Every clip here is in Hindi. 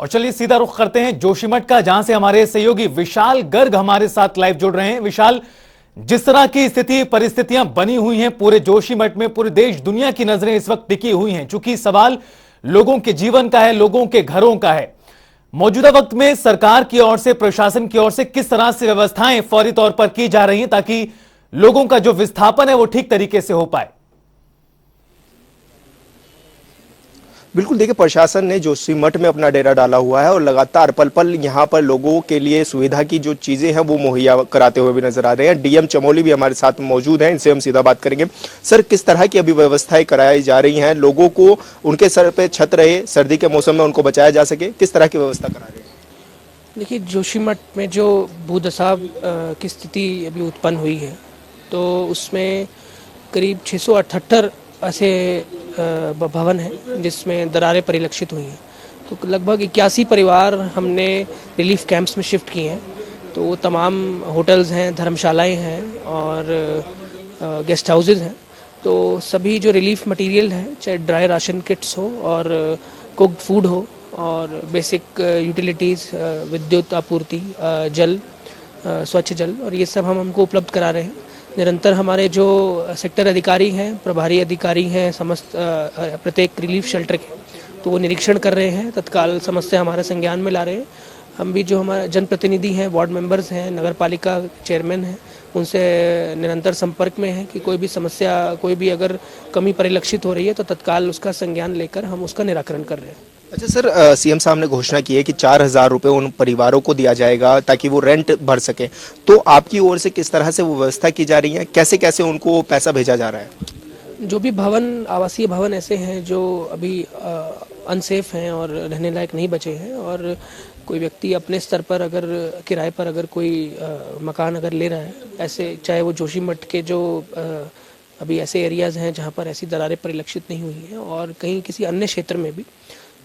और चलिए सीधा रुख करते हैं जोशीमठ का, जहां से हमारे सहयोगी विशाल गर्ग हमारे साथ लाइव जुड़ रहे हैं। विशाल, जिस तरह की स्थिति परिस्थितियां बनी हुई हैं पूरे जोशीमठ में, पूरे देश दुनिया की नजरें इस वक्त टिकी हुई हैं, चूंकि सवाल लोगों के जीवन का है, लोगों के घरों का है। मौजूदा वक्त में सरकार की ओर से, प्रशासन की ओर से किस तरह से व्यवस्थाएं फौरी तौर पर की जा रही हैं ताकि लोगों का जो विस्थापन है वो ठीक तरीके से हो पाए? बिल्कुल, देखिए प्रशासन ने जोशीमठ में अपना डेरा डाला हुआ है और लगातार पल पल यहाँ पर लोगों के लिए सुविधा की जो चीज़ें हैं वो मुहैया कराते हुए भी नजर आ रहे हैं। डीएम चमोली भी हमारे साथ मौजूद हैं, इनसे हम सीधा बात करेंगे। सर, किस तरह की अभी व्यवस्थाएं कराई जा रही हैं, लोगों को उनके सर पे छत रहे, सर्दी के मौसम में उनको बचाया जा सके, किस तरह की व्यवस्था करा रहे हैं? देखिए, जोशीमठ में जो भूदशा की स्थिति अभी उत्पन्न हुई है, तो उसमें करीब 678 ऐसे भवन हैं जिसमें दरारें परिलक्षित हुई हैं। तो लगभग 81 परिवार हमने रिलीफ कैंप्स में शिफ्ट किए हैं। तो वो तमाम होटल्स हैं, धर्मशालाएं हैं और गेस्ट हाउसेज हैं। तो सभी जो रिलीफ मटेरियल है, चाहे ड्राई राशन किट्स हो और कुक्ड फूड हो और बेसिक यूटिलिटीज़, विद्युत आपूर्ति, जल, स्वच्छ जल, और ये सब हम हमको उपलब्ध करा रहे हैं। निरंतर हमारे जो सेक्टर अधिकारी हैं, प्रभारी अधिकारी हैं समस्त प्रत्येक रिलीफ शेल्टर के, तो वो निरीक्षण कर रहे हैं, तत्काल समस्या हमारे संज्ञान में ला रहे हैं। हम भी जो हमारे जनप्रतिनिधि हैं, वार्ड मेंबर्स हैं, नगर पालिका चेयरमैन हैं, उनसे निरंतर संपर्क में हैं कि कोई भी समस्या, कोई भी अगर कमी परिलक्षित हो रही है तो तत्काल उसका संज्ञान लेकर हम उसका निराकरण कर रहे हैं। अच्छा सर, सीएम साहब ने घोषणा की है कि 4,000 रुपये उन परिवारों को दिया जाएगा ताकि वो रेंट भर सके, तो आपकी ओर से किस तरह से वो व्यवस्था की जा रही है, कैसे कैसे उनको पैसा भेजा जा रहा है? जो भी भवन, आवासीय भवन ऐसे हैं जो अभी अनसेफ हैं और रहने लायक नहीं बचे हैं, और कोई व्यक्ति अपने स्तर पर अगर किराए पर अगर कोई मकान अगर ले रहा है, ऐसे चाहे वो जोशीमठ के जो अभी ऐसे एरियाज़ हैं जहाँ पर ऐसी दरारें परिलक्षित नहीं हुई हैं और कहीं किसी अन्य क्षेत्र में भी,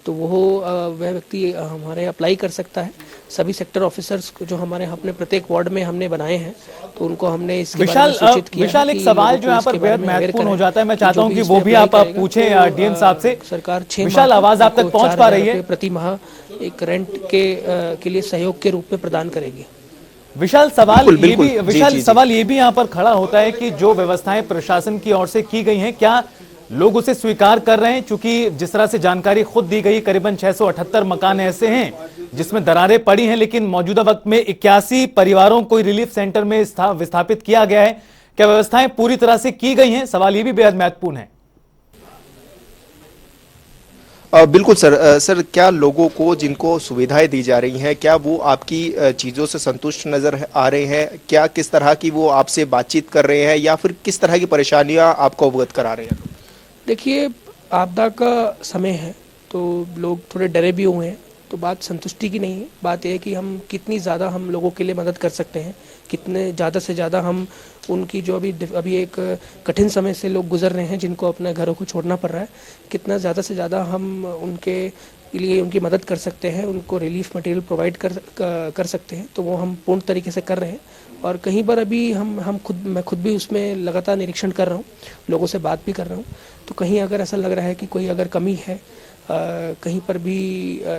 तो वह व्यक्ति हमारे अप्लाई कर सकता है। सभी सेक्टर ऑफिसर्स को जो हमारे अपने प्रत्येक वार्ड में हमने बनाए हैं, तो उनको हमने इसके बारे में सूचित किया। विशाल, एक सवाल जो यहाँ पर बेहद महत्वपूर्ण हो जाता है, मैं चाहता हूँ कि वो भी आप पूछें डीएम साहब से। सरकार 6 विशाल, आवाज आप तक पहुँच पा रही है? प्रति माह एक रेंट के लिए सहयोग के रूप में प्रदान करेगी। विशाल, सवाल ये भी यहाँ पर खड़ा होता है कि जो व्यवस्थाएं प्रशासन की ओर से की गई हैं, क्या लोग उसे स्वीकार कर रहे हैं? चूंकि जिस तरह से जानकारी खुद दी गई, करीबन 678 मकान ऐसे हैं जिसमें दरारें पड़ी हैं, लेकिन मौजूदा वक्त में 81 परिवारों को रिलीफ सेंटर में विस्थापित किया गया है। क्या व्यवस्थाएं पूरी तरह से की गई हैं? सवाल ये भी बेहद महत्वपूर्ण है। बिल्कुल सर। सर, क्या लोगों को जिनको सुविधाएं दी जा रही हैं, क्या वो आपकी चीज़ों से संतुष्ट नज़र आ रहे हैं? क्या किस तरह की वो आपसे बातचीत कर रहे हैं या फिर किस तरह की परेशानियां आपको अवगत करा रहे हैं? देखिए, आपदा का समय है तो लोग थोड़े डरे भी हुए हैं, तो बात संतुष्टि की नहीं है। बात यह है कि हम कितनी ज़्यादा हम लोगों के लिए मदद कर सकते हैं, कितने ज़्यादा से ज़्यादा हम उनकी जो अभी एक कठिन समय से लोग गुजर रहे हैं, जिनको अपने घरों को छोड़ना पड़ रहा है, कितना ज़्यादा से ज़्यादा हम उनके लिए उनकी मदद कर सकते हैं, उनको रिलीफ मटेरियल प्रोवाइड कर सकते हैं, तो वो हम पूर्ण तरीके से कर रहे हैं। और कहीं पर अभी मैं खुद भी उसमें लगातार निरीक्षण कर रहा हूँ, लोगों से बात भी कर रहा हूँ। तो कहीं अगर ऐसा लग रहा है कि कोई अगर कमी है, कहीं पर भी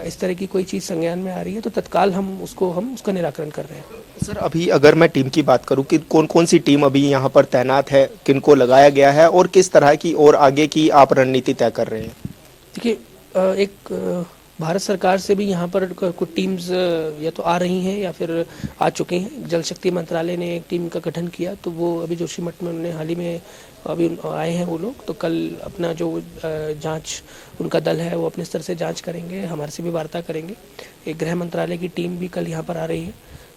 इस तरह की कोई चीज़ संज्ञान में आ रही है, तो तत्काल हम उसका निराकरण कर रहे हैं। सर, अभी अगर मैं टीम की बात करूं कि कौन कौन सी टीम अभी यहाँ पर तैनात है, किनको लगाया गया है और किस तरह की और आगे की आप रणनीति तय कर रहे हैं? देखिए, एक भारत सरकार से भी यहाँ पर कुछ टीम्स या तो आ रही हैं या फिर आ चुकी हैं। जल शक्ति मंत्रालय ने एक टीम का गठन किया, तो वो अभी जोशीमठ में उन्होंने हाल ही में अभी आए हैं वो लोग। तो कल अपना जो जांच उनका दल है वो अपने स्तर से जांच करेंगे, हमारे से भी वार्ता करेंगे। एक गृह मंत्रालय की टीम भी कल यहाँ पर आ रही है,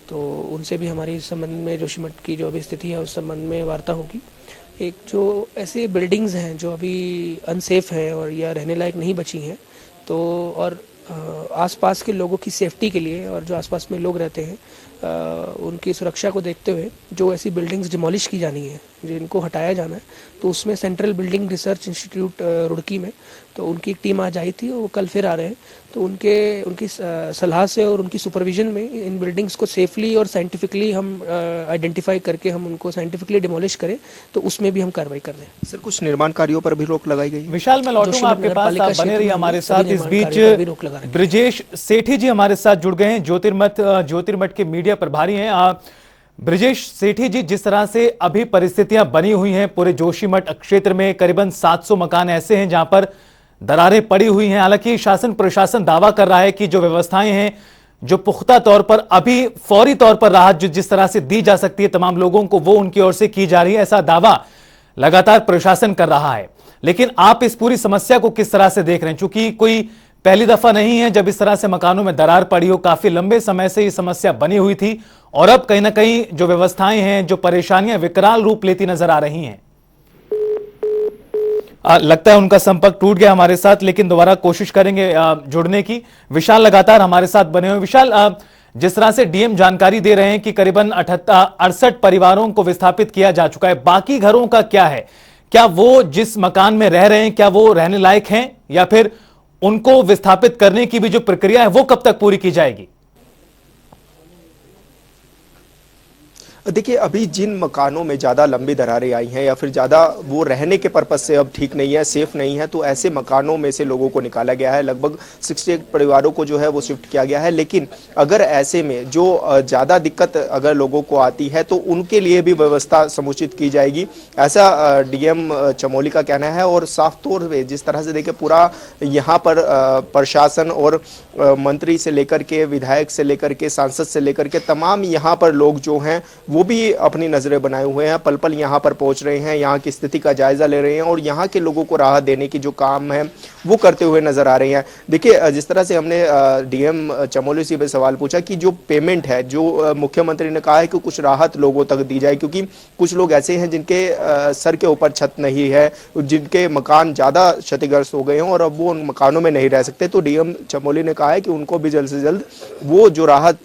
तो उनसे भी हमारी इस संबंध में जोशीमठ की जो अभी स्थिति है उस संबंध में वार्ता होगी। एक जो ऐसे बिल्डिंग्स हैं जो अभी अनसेफ हैं और या रहने लायक नहीं बची हैं, तो और आसपास के लोगों की सेफ्टी के लिए और जो आसपास में लोग रहते हैं उनकी सुरक्षा को देखते हुए जो ऐसी बिल्डिंग्स डिमोलिश की जानी है, जिनको हटाया जाना है, तो उसमें central building research institute Roorkee में तो उनकी एक टीम आज आई थी, वो कल फिर आ रहे हैं। तो उनकी सलाह से और उनकी सुपरविजन में इन बिल्डिंग्स को सेफली और साइंटिफिकली हम आइडेंटिफाई करके हम उनको साइंटिफिकली डिमोलिश करें, तो उसमें भी हम कार्रवाई कर रहे हैं। सर, कुछ निर्माण कार्यों पर भी रोक लगाई गई? विशाल, मैं लौटूंगा आपके पास, आप बने रहिए हमारे साथ। इस बीच ब्रिजेश ब्रिजेश सेठी जी हमारे साथ जुड़ गए हैं, ज्योतिर्मठ के मीडिया प्रभारी हैं। ब्रिजेश सेठी जी, जिस तरह से अभी परिस्थितियां बनी हुई हैं पूरे जोशीमठ क्षेत्र में, करीबन 700 मकान ऐसे हैं जहां पर दरारें पड़ी हुई हैं। हालांकि शासन प्रशासन दावा कर रहा है कि जो व्यवस्थाएं हैं, जो पुख्ता तौर पर अभी फौरी तौर पर राहत जो जिस तरह से दी जा सकती है तमाम लोगों को, वो उनकी ओर से की जा रही है, ऐसा दावा लगातार प्रशासन कर रहा है। लेकिन आप इस पूरी समस्या को किस तरह से देख रहे हैं? चूंकि कोई पहली दफा नहीं है जब इस तरह से मकानों में दरार पड़ी हो, काफी लंबे समय से ये समस्या बनी हुई थी और अब कहीं ना कहीं जो व्यवस्थाएं हैं, जो परेशानियां विकराल रूप लेती नजर आ रही हैं। लगता है उनका संपर्क टूट गया हमारे साथ, लेकिन दोबारा कोशिश करेंगे जुड़ने की। विशाल लगातार हमारे साथ बने हुए। विशाल, जिस तरह से डीएम जानकारी दे रहे हैं कि करीबन 68 परिवारों को विस्थापित किया जा चुका है, बाकी घरों का क्या है? क्या वो जिस मकान में रह रहे हैं क्या वो रहने लायक हैं, या फिर उनको विस्थापित करने की भी जो प्रक्रिया है वो कब तक पूरी की जाएगी? देखिए, अभी जिन मकानों में ज़्यादा लंबी दरारें आई हैं या फिर ज़्यादा वो रहने के पर्पज से अब ठीक नहीं है, सेफ नहीं है, तो ऐसे मकानों में से लोगों को निकाला गया है। लगभग 68 परिवारों को जो है वो शिफ्ट किया गया है। लेकिन अगर ऐसे में जो ज़्यादा दिक्कत अगर लोगों को आती है तो उनके लिए भी व्यवस्था समुचित की जाएगी, ऐसा डीएम चमोली का कहना है। और साफ तौर पर जिस तरह से देखिए, पूरा यहाँ पर प्रशासन और मंत्री से लेकर के, विधायक से लेकर के, सांसद से लेकर के तमाम यहाँ पर लोग जो हैं वो भी अपनी नजरें बनाए हुए हैं, पल पल यहाँ पर पहुंच रहे हैं, यहाँ की स्थिति का जायजा ले रहे हैं और यहाँ के लोगों को राहत देने की जो काम है वो करते हुए नजर आ रहे हैं। देखिए, जिस तरह से हमने डीएम चमोली से सवाल पूछा कि जो पेमेंट है, जो मुख्यमंत्री ने कहा है कि कुछ राहत लोगों तक दी जाए, क्योंकि कुछ लोग ऐसे हैं जिनके सर के ऊपर छत नहीं है, जिनके मकान ज्यादा क्षतिग्रस्त हो गए हैं और अब वो उन मकानों में नहीं रह सकते। तो डीएम चमोली ने कहा है कि उनको भी जल्द से जल्द वो जो राहत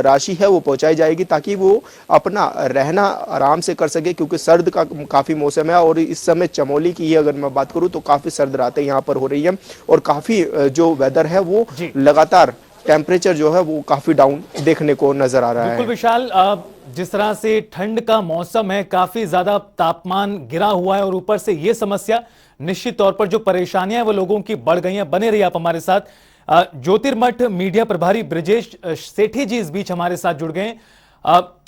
राशि है वो पहुंचाई जाएगी, ताकि वो अपना रहना आराम से कर सके, क्योंकि सर्द का काफी मौसम है। और इस समय चमोली की अगर मैं बात करूं तो काफी सर्द रातें यहाँ पर हो रही है और काफी जो वेदर है वो लगातार टेम्परेचर जो है वो काफी डाउन देखने को नजर आ रहा है। बिल्कुल विशाल, जिस तरह से ठंड का मौसम है, काफी ज्यादा तापमान गिरा हुआ है और ऊपर से ये समस्या, निश्चित तौर पर जो परेशानियां वो लोगों की बढ़ गई हैं। बने रहिए आप हमारे साथ। ज्योतिर्मठ मीडिया प्रभारी ब्रिजेश सेठी जी इस बीच हमारे साथ जुड़ गए।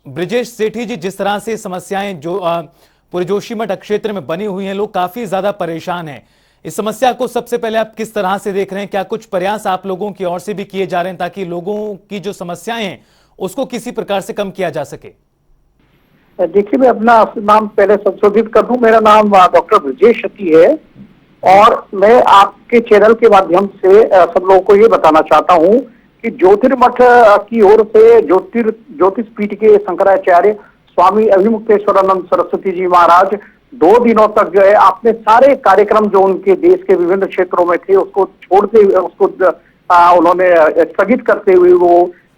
ब्रिजेश सेठी जी, जिस तरह से समस्याएं जो पूरे जोशीमठ क्षेत्र में बनी हुई हैं, लोग काफी ज्यादा परेशान हैं। इस समस्या को सबसे पहले आप किस तरह से देख रहे हैं? क्या कुछ प्रयास आप लोगों की ओर से भी किए जा रहे हैं ताकि लोगों की जो समस्याएं हैं उसको किसी प्रकार से कम किया जा सके? देखिए, मैं अपना नाम पहले संशोधित कर दूं। मेरा नाम डॉक्टर ब्रिजेश सेठी है और मैं आपके चैनल के माध्यम से सब लोगों को ये बताना चाहता हूं कि ज्योतिर्मठ की ओर से ज्योतिष पीठ के शंकराचार्य स्वामी अभिमुक्तेश्वरानंद सरस्वती जी महाराज 2 दिनों तक जो है अपने सारे कार्यक्रम जो उनके देश के विभिन्न क्षेत्रों में थे उसको छोड़ते हुए, उसको उन्होंने स्थगित करते हुए वो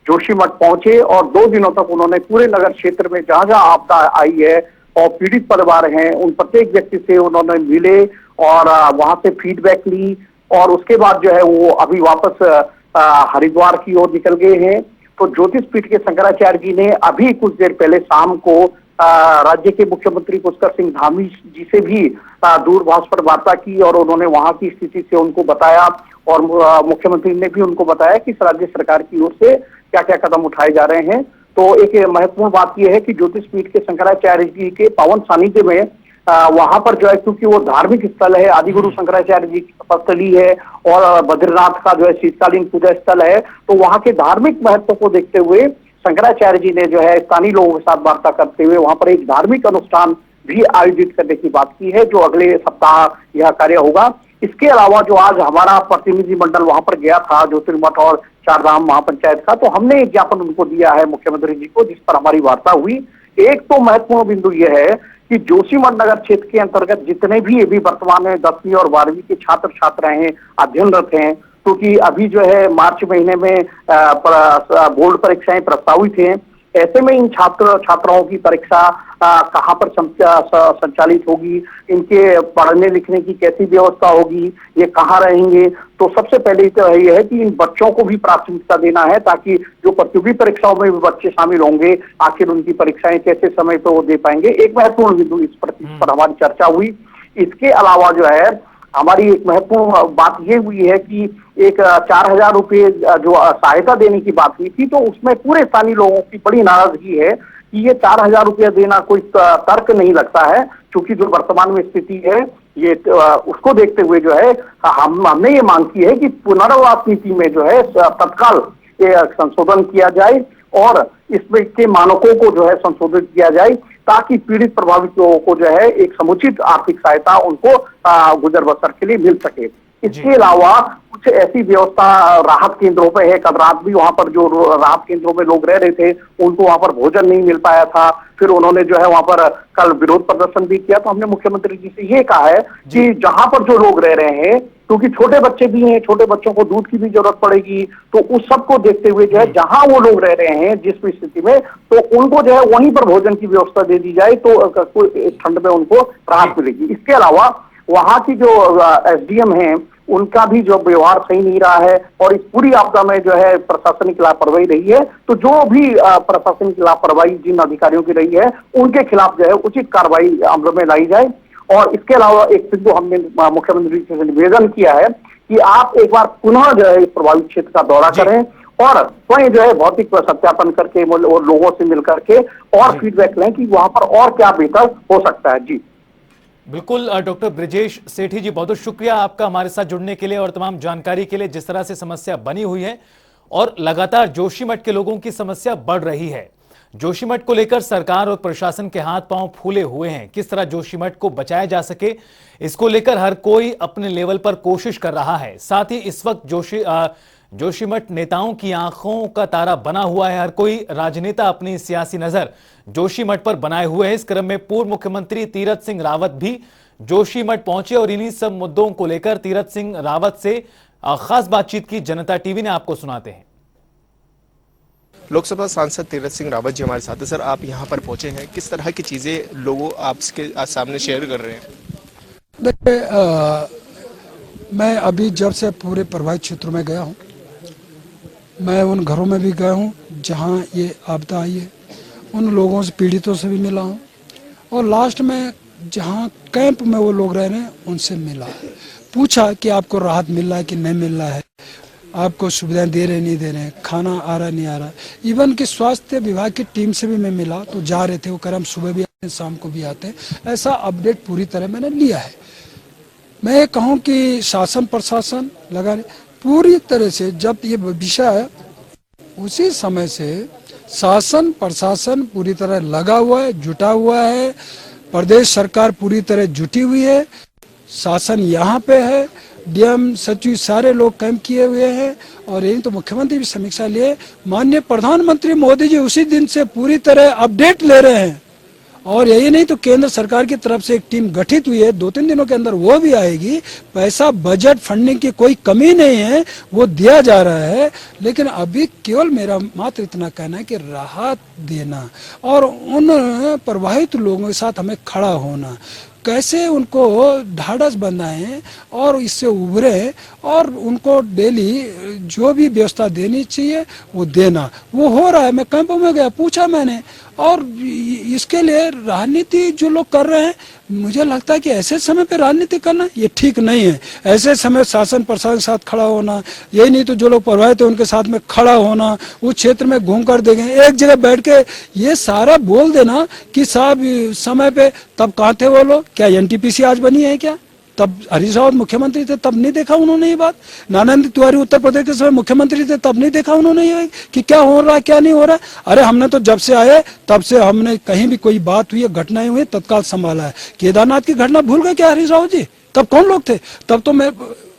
जोशीमठ पहुंचे और 2 दिनों तक उन्होंने पूरे नगर क्षेत्र में जहां जहां आपदा आई है और पीड़ित परिवार हैं उन प्रत्येक व्यक्ति से उन्होंने मिले और वहां से फीडबैक ली और उसके बाद जो है वो अभी वापस हरिद्वार की ओर निकल गए हैं। तो ज्योतिष पीठ के शंकराचार्य जी ने अभी कुछ देर पहले शाम को राज्य के मुख्यमंत्री पुष्कर सिंह धामी जी से भी दूरभाष पर वार्ता की और उन्होंने वहां की स्थिति से उनको बताया और मुख्यमंत्री ने भी उनको बताया कि राज्य सरकार की ओर से क्या क्या कदम उठाए जा रहे हैं। तो एक महत्वपूर्ण बात यह है कि ज्योतिष पीठ के शंकराचार्य जी के पावन सानिध्य में वहां पर जो है, क्योंकि वो धार्मिक स्थल है, आदिगुरु शंकराचार्य जी की तपस्थली है और बद्रीनाथ का जो है शीतकालीन पूजा स्थल है, तो वहां के धार्मिक महत्व को देखते हुए शंकराचार्य जी ने जो है स्थानीय लोगों के साथ वार्ता करते हुए वहां पर एक धार्मिक अनुष्ठान भी आयोजित करने की बात की है, जो अगले सप्ताह यह कार्य होगा। इसके अलावा जो आज हमारा प्रतिनिधि मंडल वहां पर गया था ज्योतिर्मठ और चारधाम महापंचायत का, तो हमने एक ज्ञापन उनको दिया है मुख्यमंत्री जी को, जिस पर हमारी वार्ता हुई। एक तो महत्वपूर्ण बिंदु यह है कि जोशीमठ नगर क्षेत्र के अंतर्गत जितने भी अभी वर्तमान में 10वीं और 12वीं के छात्र छात्राएं हैं, अध्ययनरत हैं, क्योंकि अभी जो है मार्च महीने में बोर्ड परीक्षाएं प्रस्तावित हैं, ऐसे में इन छात्र छात्राओं की परीक्षा कहाँ पर संचालित होगी, इनके पढ़ने लिखने की कैसी व्यवस्था होगी, ये कहाँ रहेंगे। तो सबसे पहले तो यह है कि इन बच्चों को भी प्राथमिकता देना है ताकि जो प्रतियोगी परीक्षाओं में भी बच्चे शामिल होंगे, आखिर उनकी परीक्षाएं कैसे समय पर वो दे पाएंगे। एक महत्वपूर्ण बिंदु इस पर हमारी चर्चा हुई। इसके अलावा जो है हमारी एक महत्वपूर्ण बात ये हुई है कि एक 4,000 रुपये जो सहायता देने की बात हुई थी, तो उसमें पूरे स्थानीय लोगों की बड़ी नाराजगी है कि ये 4,000 रुपया देना कोई तर्क नहीं लगता है, क्योंकि जो वर्तमान में स्थिति है ये उसको देखते हुए जो है हमने ये मांग की है कि पुनर्वास नीति में जो है तत्काल संशोधन किया जाए और इसमें के मानकों को जो है संशोधित किया जाए, ताकि पीड़ित प्रभावित लोगों को जो है एक समुचित आर्थिक सहायता उनको गुजर बसर के लिए मिल सके। इसके अलावा कुछ ऐसी व्यवस्था राहत केंद्रों पे है। कल रात भी वहां पर जो राहत केंद्रों में लोग रह रहे थे उनको वहां पर भोजन नहीं मिल पाया था। फिर उन्होंने जो है वहां पर कल विरोध प्रदर्शन भी किया। तो हमने मुख्यमंत्री जी से ये कहा है कि जहां पर जो लोग रह रहे हैं, क्योंकि छोटे बच्चे भी हैं, छोटे बच्चों को दूध की भी जरूरत पड़ेगी, तो उस सबको देखते हुए जो है जहां वो लोग रह रहे हैं जिस भी स्थिति में, तो उनको जो है वहीं पर भोजन की व्यवस्था दे दी जाए, तो इस ठंड में उनको राहत मिलेगी। इसके अलावा वहां की जो एसडीएम हैं उनका भी जो व्यवहार सही नहीं रहा है और इस पूरी आपदा में जो है प्रशासनिक लापरवाही रही है। तो जो भी प्रशासनिक लापरवाही जिन अधिकारियों की रही है उनके खिलाफ जो है उचित कार्रवाई अमल में लाई जाए। और इसके अलावा एक चीज जो हमने मुख्यमंत्री जी से निवेदन किया है कि आप एक बार पुनः जो है इस प्रभावित क्षेत्र का दौरा करें और स्वयं जो है भौतिक सत्यापन करके और लोगों से मिल करके और फीडबैक लें कि वहां पर और क्या बेहतर हो सकता है। जी बिल्कुल डॉक्टर ब्रिजेश सेठी जी, बहुत बहुत शुक्रिया आपका हमारे साथ जुड़ने के लिए और तमाम जानकारी के लिए। जिस तरह से समस्या बनी हुई है और लगातार जोशीमठ के लोगों की समस्या बढ़ रही है, जोशीमठ को लेकर सरकार और प्रशासन के हाथ पांव फूले हुए हैं। किस तरह जोशीमठ को बचाया जा सके, इसको लेकर हर कोई अपने लेवल पर कोशिश कर रहा है। साथ ही इस वक्त जोशीमठ नेताओं की आंखों का तारा बना हुआ है। हर कोई राजनेता अपनी सियासी नजर जोशीमठ पर बनाए हुए है। इस क्रम में पूर्व मुख्यमंत्री तीरथ सिंह रावत भी जोशीमठ पहुंचे और इन्हीं सब मुद्दों को लेकर तीरथ सिंह रावत से खास बातचीत की जनता टीवी ने आपको सुनाते हैं। लोकसभा सांसद तीरथ सिंह रावत जी हमारे साथ हैं। सर, आप यहाँ पर पहुंचे हैं, किस तरह की चीजें लोगों आपके सामने शेयर कर रहे हैं? देखिए, मैं अभी जब से पूरे प्रभावित क्षेत्रों में गया हूँ, मैं उन घरों में भी गया हूँ जहाँ ये आपदा आई है, उन लोगों से पीड़ितों से भी मिला हूँ और लास्ट में जहाँ कैंप में वो लोग रह रहे हैं उनसे मिला, पूछा कि आपको राहत मिल रहा है कि नहीं मिल रहा है, आपको सुविधाएं दे रहे नहीं दे रहे हैं, खाना आ रहा नहीं आ रहा। इवन कि स्वास्थ्य विभाग की टीम से भी मैं मिला तो जा रहे थे, वो कह रहे हम सुबह भी आते हैं शाम को भी आते हैं। ऐसा अपडेट पूरी तरह मैंने लिया है। मैं ये कहूँ कि शासन प्रशासन लगा पूरी तरह से, जब ये विषय है उसी समय से शासन प्रशासन पूरी तरह लगा हुआ है, जुटा हुआ है। प्रदेश सरकार पूरी तरह जुटी हुई है, शासन यहाँ पे है, डीएम सचिव सारे लोग कैंप किए हुए हैं और यही तो मुख्यमंत्री भी समीक्षा लिए। माननीय प्रधानमंत्री मोदी जी उसी दिन से पूरी तरह अपडेट ले रहे हैं और यही नहीं तो केंद्र सरकार की तरफ से एक टीम गठित हुई है, 2-3 दिनों के अंदर वो भी आएगी। पैसा बजट फंडिंग की कोई कमी नहीं है, वो दिया जा रहा है। लेकिन अभी केवल मेरा मात्र इतना कहना है कि राहत देना और उन प्रभावित लोगों के साथ हमें खड़ा होना, कैसे उनको ढाढ़स बनाएं और इससे उभरे और उनको डेली जो भी व्यवस्था देनी चाहिए वो देना, वो हो रहा है। मैं कैंपों में गया, पूछा मैंने, और इसके लिए राजनीति जो लोग कर रहे हैं, मुझे लगता है कि ऐसे समय पे राजनीति करना ये ठीक नहीं है। ऐसे समय शासन प्रशासन के साथ खड़ा होना, यही नहीं तो जो लोग प्रभावित है उनके साथ में खड़ा होना, उस क्षेत्र में घूम कर देखें, एक जगह बैठ के ये सारा बोल देना कि साहब समय पे तब कहाँ थे वो लोग, क्या एनटीपीसी आज बनी है क्या? तब हरीश रावत मुख्यमंत्री थे तब नहीं देखा उन्होंने ये बात? नारायण तिवारी उत्तर प्रदेश के समय मुख्यमंत्री थे तब नहीं देखा उन्होंने ये कि क्या हो रहा है क्या नहीं हो रहा है? अरे हमने तो जब से आए तब से हमने कहीं भी कोई बात हुई है, घटनाएं हुई, तत्काल संभाला है। केदारनाथ की घटना भूल गए क्या हरीश रावत जी? तब कौन लोग थे? तब तो मैं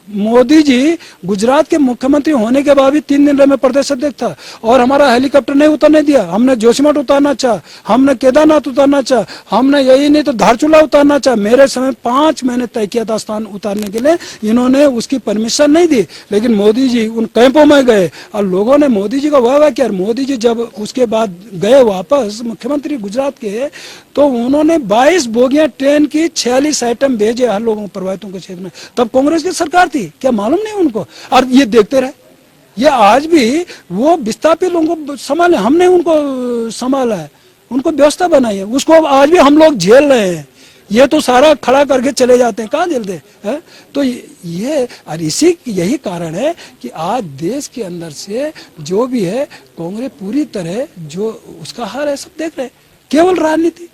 मोदी जी गुजरात के मुख्यमंत्री होने के बाद भी 3 दिन रहे मैं प्रदेश अध्यक्ष था और हमारा हेलीकॉप्टर नहीं उतरने दिया। हमने जोशीमठ उतारना चाहा, हमने केदारनाथ उतारना चाहा, हमने यही नहीं तो धारचूला उतारना चाहा। मेरे समय 5 महीने तय किया था स्थान उतारने के लिए, इन्होंने उसकी परमिशन नहीं दी। लेकिन मोदी जी उन कैंपों में गए और लोगों ने मोदी जी का वाह किया। मोदी जी जब उसके बाद गए वापस मुख्यमंत्री गुजरात के, तो उन्होंने 22 बोगियां ट्रेन की 46 आइटम भेजे हर लोगों प्रभावितों के क्षेत्र में। तब कांग्रेस की सरकार थी, क्या मालूम नहीं उनको? और ये देखते रहे, ये आज भी वो विस्थापित लोगों को संभाले, हमने उनको संभाला है, उनको व्यवस्था बनाई है, उसको आज भी हम लोग झेल रहे हैं। ये तो सारा खड़ा करके चले जाते हैं, कहाँ झेलते हैं? तो ये और यही कारण है कि आज देश के अंदर से जो भी है कांग्रेस पूरी तरह जो उसका हाल है सब देख रहे हैं, केवल राजनीति।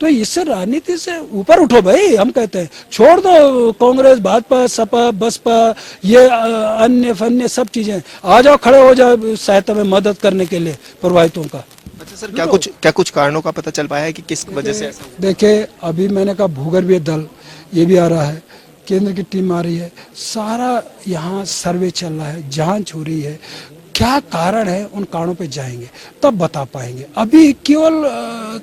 तो इससे राजनीति से ऊपर उठो भाई, हम कहते हैं छोड़ दो कांग्रेस, भाजपा, सपा, बसपा, ये अन्य फन्य सब चीजें, आ जाओ खड़े हो जाओ सहायता में मदद करने के लिए प्रभावितों का। अच्छा सर, क्या कुछ कारणों का पता चल पाया है कि किस वजह से ऐसा हुआ? देखिए अभी मैंने कहा भूगर्भीय दल ये भी आ रहा है, केंद्र की टीम आ रही है, सारा यहाँ सर्वे चल रहा है, जांच हो रही है, क्या कारण है उन कारणों पे जाएंगे तब बता पाएंगे। अभी केवल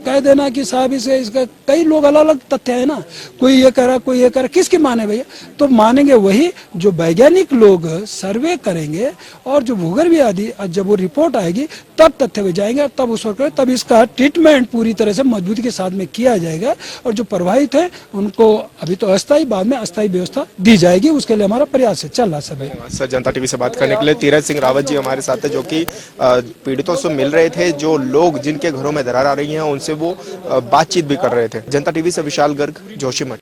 कह देना कि साहब इसे इसका कई लोग अलग अलग तथ्य है ना, कोई ये कह रहा कोई ये कह रहा, किसकी माने भैया? तो मानेंगे वही जो वैज्ञानिक लोग सर्वे करेंगे और जो भूगर्भीय आदि जब वो रिपोर्ट आएगी तब तथ्य पे जाएंगे, तब उस वक्त तब इसका ट्रीटमेंट पूरी तरह से मजबूती के साथ में किया जाएगा और जो प्रभावित है उनको अभी तो अस्थायी, बाद में अस्थायी व्यवस्था दी जाएगी, उसके लिए हमारा प्रयास है, चल रहा सब। सर, जनता टीवी से बात करने के लिए तीरथ सिंह रावत जी हमारे साथ है, जो कि पीड़ितों से मिल रहे थे, जो लोग जिनके घरों में दरार आ रही है उनसे वो बातचीत भी कर रहे थे। जनता टीवी से विशाल गर्ग, जोशीमठ।